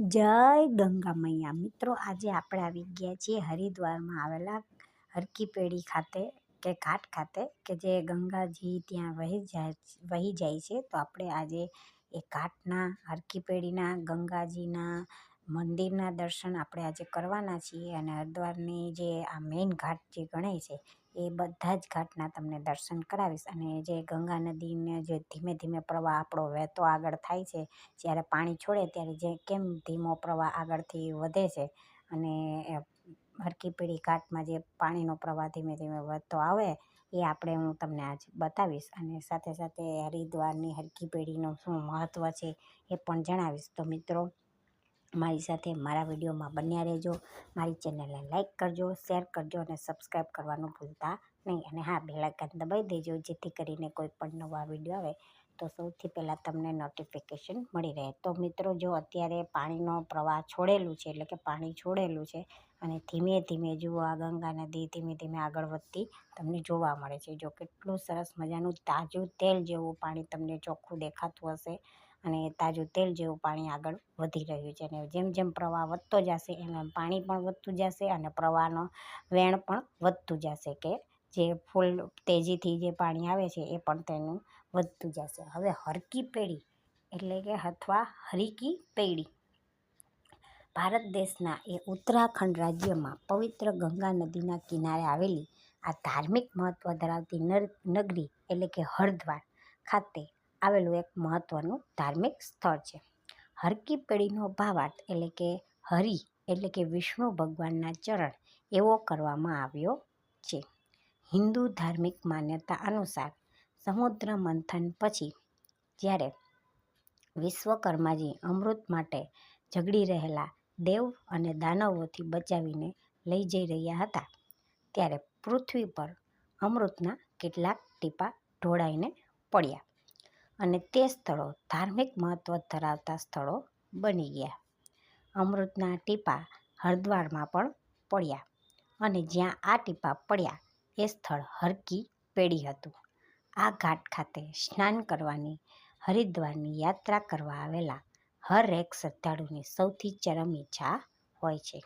જય ગંગા મૈયા મિત્રો, આજે આપણે આવી ગયા છીએ હરિદ્વારમાં આવેલા હરકી પેઢી ખાતે કે ઘાટ ખાતે કે જે ગંગાજી ત્યાં વહી જાય છે. તો આપણે આજે એ ઘાટના હરકી પેઢીના ગંગાજીના મંદિરના દર્શન આપણે આજે કરવાના છીએ. અને હરિદ્વારની જે આ મેઇન ઘાટ જે ગણાય છે એ બધા જ ઘાટના તમને દર્શન કરાવીશ. અને જે ગંગા નદીને જે ધીમે ધીમે પ્રવાહ આપણો વહેતો આગળ થાય છે, જ્યારે પાણી છોડે ત્યારે જે કેમ ધીમો પ્રવાહ આગળથી વધે છે, અને હરકી પેઢી ઘાટમાં જે પાણીનો પ્રવાહ ધીમે ધીમે વધતો આવે એ હું તમને આજ બતાવીશ. અને સાથે સાથે હરિદ્વારની હરકી પેઢીનું શું મહત્ત્વ છે એ પણ જણાવીશ. તો મિત્રો, મારી સાથે મારા વિડીયોમાં બન્યા રહેજો. મારી ચેનલને લાઈક કરજો, શેર કરજો અને સબસ્ક્રાઈબ કરવાનું ભૂલતા નહીં. અને હા, બેલ આઇકન દબાવી દેજો, જેથી કરીને કોઈ પણ નવા વિડીયો આવે તો સૌથી પહેલાં તમને નોટિફિકેશન મળી રહે. તો મિત્રો, જો અત્યારે પાણીનો પ્રવાહ છોડેલું છે, એટલે કે પાણી છોડેલું છે, અને ધીમે ધીમે જુઓ આ ગંગા નદી ધીમે ધીમે આગળ વધતી તમને જોવા મળે છે. જો કેટલું સરસ મજાનું તાજું તેલ જેવું પાણી તમને ચોખ્ખું દેખાતું હશે, અને તાજું તેલ જેવું પાણી આગળ વધી રહ્યું છે. અને જેમ જેમ પ્રવાહ વધતો જશે એમ એમ પાણી પણ વધતું જશે અને પ્રવાહનો વેણ પણ વધતું જશે, કે જે ફૂલ તેજીથી જે પાણી આવે છે એ પણ તેનું વધતું જશે. હવે હરકી પેઢી એટલે કે અથવા હરકી પેઢી ભારત દેશના એ ઉત્તરાખંડ રાજ્યમાં પવિત્ર ગંગા નદીના કિનારે આવેલી આ ધાર્મિક મહત્ત્વ ધરાવતી નગરી એટલે કે હરિદ્વાર ખાતે આવેલું એક મહત્ત્વનું ધાર્મિક સ્થળ છે. હરકી પેઢીનો ભાવાર્થ એટલે કે હરિ એટલે કે વિષ્ણુ ભગવાનના ચરણ એવો કરવામાં આવ્યો છે. હિન્દુ ધાર્મિક માન્યતા અનુસાર સમુદ્ર મંથન પછી જ્યારે વિશ્વકર્માજી અમૃત માટે ઝઘડી રહેલા દેવ અને દાનવોથી બચાવીને લઈ જઈ રહ્યા હતા, ત્યારે પૃથ્વી પર અમૃતના કેટલાક ટીપાં ઢોળાઈને પડ્યા, અને તે સ્થળો ધાર્મિક મહત્ત્વ ધરાવતા સ્થળો બની ગયા. અમૃતના ટીપાં હરિદ્વારમાં પણ પડ્યા, અને જ્યાં આ ટીપાં પડ્યા એ સ્થળ હરકી પેઢી હતું. આ ઘાટ ખાતે સ્નાન કરવાની હરિદ્વારની યાત્રા કરવા આવેલા હર એક શ્રદ્ધાળુની સૌથી ચરમ ઈચ્છા હોય છે,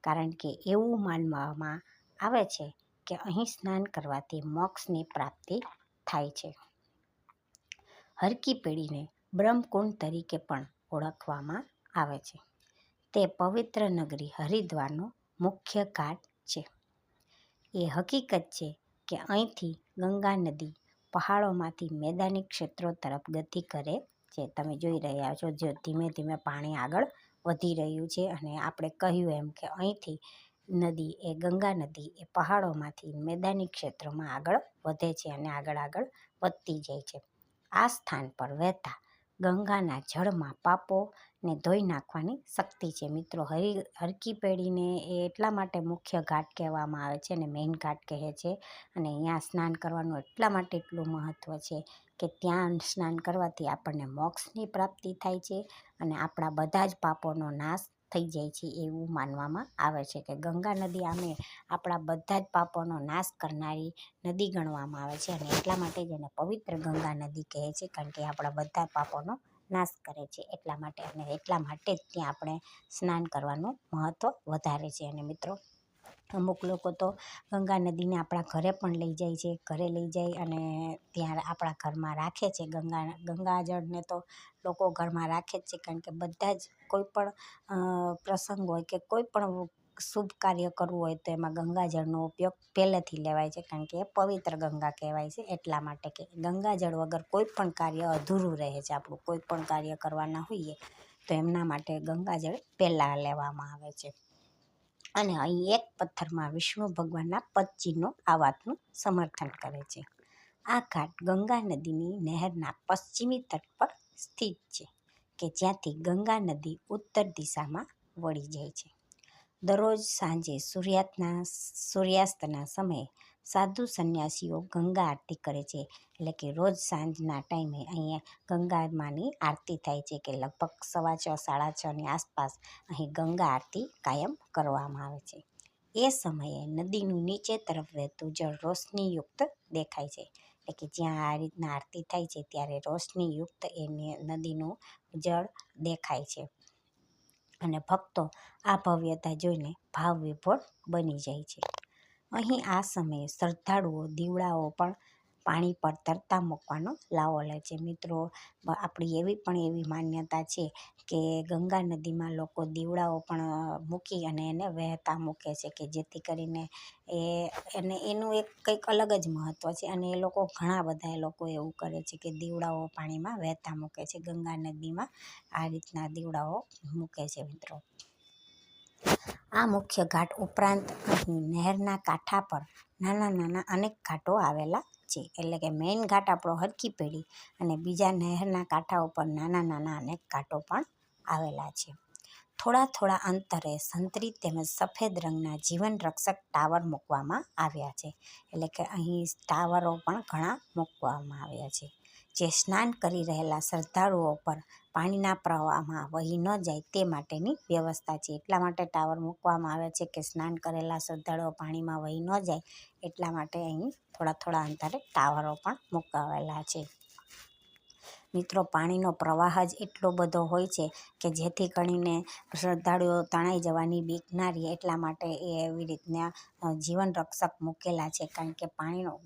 કારણ કે એવું માનવામાં આવે છે કે અહીં સ્નાન કરવાથી મોક્ષની પ્રાપ્તિ થાય છે. હરકી પેઢીને બ્રહ્મકુંડ તરીકે પણ ઓળખવામાં આવે છે. તે પવિત્ર નગરી હરિદ્વારનો મુખ્ય ઘાટ છે. એ હકીકત છે કે અહીંથી ગંગા નદી પહાડોમાંથી મેદાની ક્ષેત્રો તરફ ગતિ કરે છે. તમે જોઈ રહ્યા છો, જો ધીમે ધીમે પાણી આગળ વધી રહ્યું છે, અને આપણે કહ્યું એમ કે અહીંથી નદી એ ગંગા નદી એ પહાડોમાંથી મેદાની ક્ષેત્રોમાં આગળ વધે છે અને આગળ વધતી જાય છે. આ સ્થાન પર વહેતા ગંગાના જળમાં પાપોને ધોઈ નાખવાની શક્તિ છે. મિત્રો, હરકી પેઢીને એ એટલા માટે મુખ્ય ઘાટ કહેવામાં આવે છે અને મેઇન ઘાટ કહે છે, અને અહીંયા સ્નાન કરવાનું એટલા માટે એટલું મહત્ત્વ છે કે ત્યાં સ્નાન કરવાથી આપણને મોક્ષની પ્રાપ્તિ થાય છે, અને આપણા બધા જ પાપોનો નાશ થઈ જાય છે. એવું માનવામાં આવે છે કે ગંગા નદી આપણા બધા જ પાપોનો નાશ કરનારી નદી ગણવામાં આવે છે, અને એટલા માટે જ એને પવિત્ર ગંગા નદી કહે છે, કારણ કે આપણા બધા પાપોનો નાશ કરે છે એટલા માટે. અને એટલા માટે જ ત્યાં આપણે સ્નાન કરવાનું મહત્ત્વ વધારે છે. અને મિત્રો, અમુક લોકો તો ગંગા નદીને આપણા ઘરે પણ લઈ જાય છે, ઘરે લઈ જાય અને ત્યાં આપણા ઘરમાં રાખે છે. ગંગાજળને તો લોકો ઘરમાં રાખે જ છે, કારણ કે બધા જ કોઈ પણ પ્રસંગ હોય કે કોઈ પણ શુભ કાર્ય કરવું હોય તો એમાં ગંગાજળનો ઉપયોગ પહેલેથી લેવાય છે, કારણ કે એ પવિત્ર ગંગા કહેવાય છે. એટલા માટે કે ગંગાજળ વગર કોઈ પણ કાર્ય અધૂરું રહે છે. આપણું કોઈ પણ કાર્ય કરવાના હોઈએ તો એમના માટે ગંગાજળ પહેલાં લેવામાં આવે છે. અને અહીં એક પથ્થરમાં વિષ્ણુ ભગવાનના પદચિહ્નો આ વાતનું સમર્થન કરે છે. આ ઘાટ ગંગા નદીની નહેરના પશ્ચિમી તટ પર સ્થિત છે, કે જ્યાંથી ગંગા નદી ઉત્તર દિશામાં વળી જાય છે. દરરોજ સાંજે સૂર્યાસ્તના સમયે સાધુ સંન્યાસીઓ ગંગા આરતી કરે છે. એટલે કે રોજ સાંજના ટાઈમે અહીંયા ગંગામાની આરતી થાય છે, કે લગભગ 6:15 સાડા 6ની આસપાસ અહીં ગંગા આરતી કાયમ કરવામાં આવે છે. એ સમયે નદીનું નીચે તરફ વહેતું જળ રોશનીયુક્ત દેખાય છે. એટલે કે જ્યાં આ રીતના આરતી થાય છે ત્યારે રોશનીયુક્ત એ નદીનું જળ દેખાય છે. અને ભક્તો આ ભવ્યતા જોઈને ભાવ વિભોર બની જાય છે. અહીં આ સમયે શ્રદ્ધાળુઓ દીવડાઓ પણ પાણી પર તરતા મૂકવાનો લાવો લે છે. મિત્રો, આપણી એવી માન્યતા છે કે ગંગા નદીમાં લોકો દીવડાઓ પણ મૂકી અને એને વહેતા મૂકે છે, કે જેથી કરીને એનું એક કંઈક અલગ જ મહત્ત્વ છે. અને એ લોકો ઘણા બધા એવું કરે છે કે દીવડાઓ પાણીમાં વહેતા મૂકે છે. ગંગા નદીમાં આ રીતના દીવડાઓ મૂકે છે. મિત્રો, આ મુખ્ય ઘાટ ઉપરાંત અહીં નહેરના કાંઠા પર નાના નાના અનેક ઘાટો આવેલા છે. એટલે કે મેઇન ઘાટ આપણો હરકી પેઢી અને બીજા નહેરના કાંઠા ઉપર નાના નાના અનેક ઘાટો પણ આવેલા છે. થોડા અંતરે સંતરી તેમજ સફેદ રંગના જીવન રક્ષક ટાવર મૂકવામાં આવ્યા છે. એટલે કે અહીં ટાવરો પણ ઘણા મૂકવામાં આવ્યા છે, જે સ્નાન કરી રહેલા શ્રદ્ધાળુઓ પર પાણીના પ્રવાહમાં વહી ન જાય તે માટેની વ્યવસ્થા છે. એટલા માટે ટાવર મૂકવામાં આવે છે કે સ્નાન કરેલા શ્રદ્ધાળુઓ પાણીમાં વહી ન જાય એટલા માટે અહીં થોડા અંતરે ટાવરો પણ મૂકાવેલા છે. મિત્રો, પાણીનો પ્રવાહ જ એટલો બધો હોય છે કે જેથી કરીને શ્રદ્ધાળુઓ તણાઈ જવાની બીક ના રહે એટલા માટે એવી રીતના જીવન રક્ષક મૂકેલા છે. કારણ કે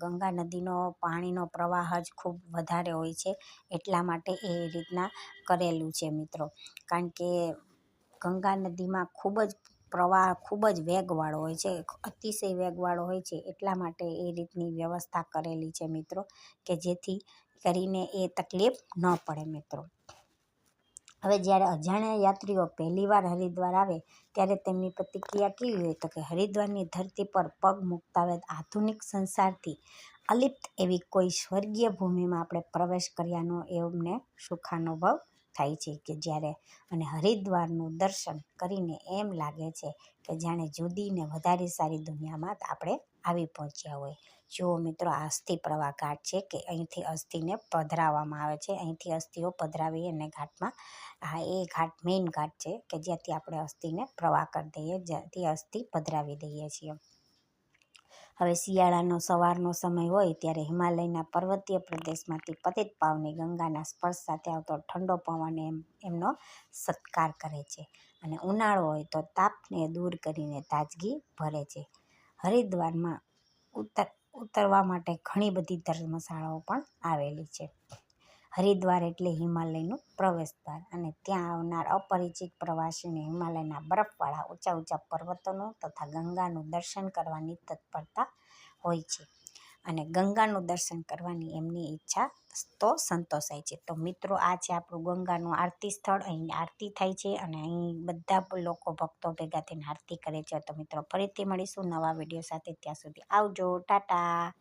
ગંગા નદીનો પાણીનો પ્રવાહ જ ખૂબ વધારે હોય છે એટલા માટે એ રીતના કરેલું છે. મિત્રો, કારણ કે ગંગા નદીમાં પ્રવાહ ખૂબ જ વેગવાળો હોય છે, અતિશય વેગવાળો હોય છે. એટલા માટે એ રીતની વ્યવસ્થા કરેલી છે. મિત્રો, કે જેથી કરીને એ તકલીફ ન પડે. મિત્રો, હવે જ્યારે અજાણ્યા યાત્રીઓ પહેલીવાર હરિદ્વાર આવે ત્યારે તેમની પ્રતિક્રિયા કેવી હોય તો કે હરિદ્વારની ધરતી પર પગ મૂકતા વેત આધુનિક સંસારથી અલિપ્ત એવી કોઈ સ્વર્ગીય ભૂમિમાં આપણે પ્રવેશ કર્યાનો એમને સુખાનુભવ થાય છે. કે જ્યારે અને હરિદ્વારનું દર્શન કરીને એમ લાગે છે કે જાણે જુદી ને વધારે સારી દુનિયામાં આપણે આવી પહોંચ્યા હોય. જુઓ મિત્રો, આ અસ્થિ પ્રવાહ ઘાટ છે કે અહીંથી અસ્થિને પધરાવવામાં આવે છે. અહીંથી અસ્થિઓ પધરાવી અને ઘાટમાં એ ઘાટ મેઇન ઘાટ છે કે જ્યાંથી આપણે અસ્થિને પ્રવાહ કરી દઈએ, જ્યાંથી અસ્થિ પધરાવી દઈએ છીએ. હવે શિયાળાનો સવારનો સમય હોય ત્યારે હિમાલયના પર્વતીય પ્રદેશમાંથી પતિત પાવની ગંગાના સ્પર્શ સાથે આવતો ઠંડો પવન એમનો સત્કાર કરે છે અને ઉનાળો હોય તો તાપને દૂર કરીને તાજગી ભરે છે. હરિદ્વારમાં ઉતરવા માટે ઘણી બધી ધર્મશાળાઓ પણ આવેલી છે. હરિદ્વાર એટલે હિમાલયનું પ્રવેશદ્વાર અને ત્યાં આવનાર અપરિચિત પ્રવાસીને હિમાલયના બરફવાળા ઊંચા પર્વતોનું તથા ગંગાનું દર્શન કરવાની તત્પરતા હોય છે અને ગંગાનું દર્શન કરવાની એમની ઈચ્છા તો સંતોષાય છે. તો મિત્રો, આ છે આપણું ગંગાનું આરતી સ્થળ. અહીં આરતી થાય છે અને અહીં બધા લોકો ભક્તો ભેગા થઈને આરતી કરે છે. તો મિત્રો, ફરીથી મળીશું નવા વિડીયો સાથે. ત્યાં સુધી આવજો, ટાટા.